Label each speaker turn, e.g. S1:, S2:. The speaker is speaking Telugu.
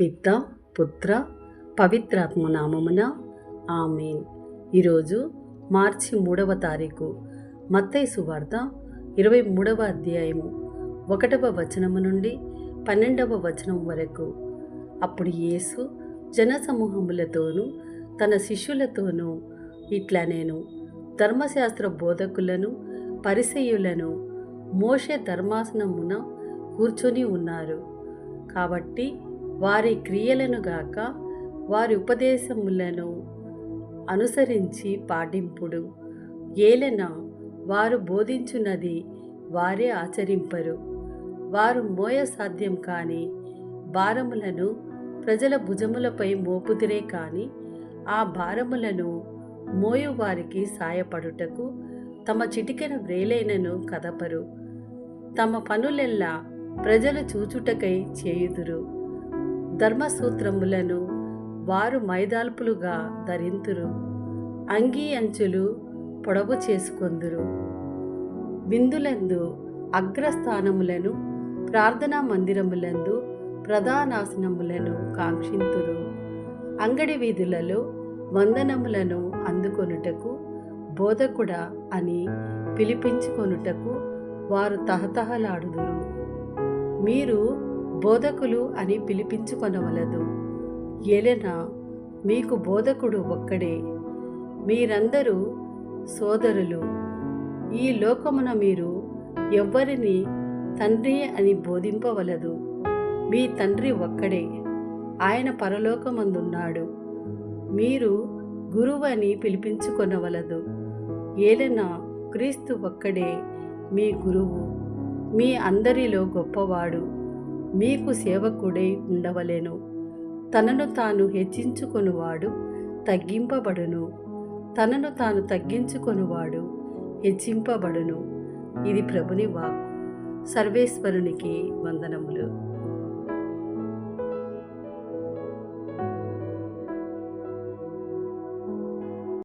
S1: పిత పుత్ర పవిత్రాత్మ నామమున ఆమేన్. ఈరోజు మార్చి 3వ తారీఖు. మత్తయి సువార్త 23వ అధ్యాయము 1వ వచనము నుండి 12వ వచనం వరకు. అప్పుడు యేసు జనసమూహములతోనూ తన శిష్యులతోనూ ఇట్లా నేను ధర్మశాస్త్ర బోధకులను పరిసయ్యులను మోషే ధర్మాసనమున కూర్చొని ఉన్నారు. కాబట్టి వారి క్రియలను గాక వారి ఉపదేశములను అనుసరించి పాటింపుడు. ఏలన వారు బోధించున్నది వారే ఆచరింపరు. వారు మోయ సాధ్యం కాని భారములను ప్రజల భుజములపై మోపుదురే కాని ఆ భారములను మోయు వారికి సాయపడుటకు తమ చిటికెన వ్రేలైనను కదపరు. తమ పనులెల్లా ప్రజలు చూచుటకై చేయుదురు. ధర్మసూత్రములను వారు మైదాల్పులుగా ధరింతురు. అంగీ అంచులు పొడవు చేసుకొందురు. విందులందు అగ్రస్థానములను ప్రార్థనా మందిరములందు ప్రధానాసనములను కాంక్షింతురు. అంగడి వీధులలో వందనములను అందుకొనుటకు బోధకుడా అని పిలిపించుకొనుటకు వారు తహతహలాడుదురు. మీరు బోధకులు అని పిలిపించుకొనవలదు. ఏలన మీకు బోధకుడు ఒక్కడే. మీరందరూ సోదరులు. ఈ లోకమున మీరు ఎవ్వరిని తండ్రి అని బోధింపవలదు. మీ తండ్రి ఒక్కడే, ఆయన పరలోకమందున్నాడు. మీరు గురువు అని పిలిపించుకొనవలదు. ఏలన క్రీస్తు ఒక్కడే మీ గురువు, మీ అందరిలో గొప్పవాడు. మీకు సేవకుడై ఉండవలెను. తనను తాను హెచ్చించుకొనువాడు తగ్గింపబడును, తనను తాను తగ్గించుకొనువాడు హెచ్చింపబడును. ఇది ప్రభుని వాక్కు. సర్వేశ్వరునికి వందనములు.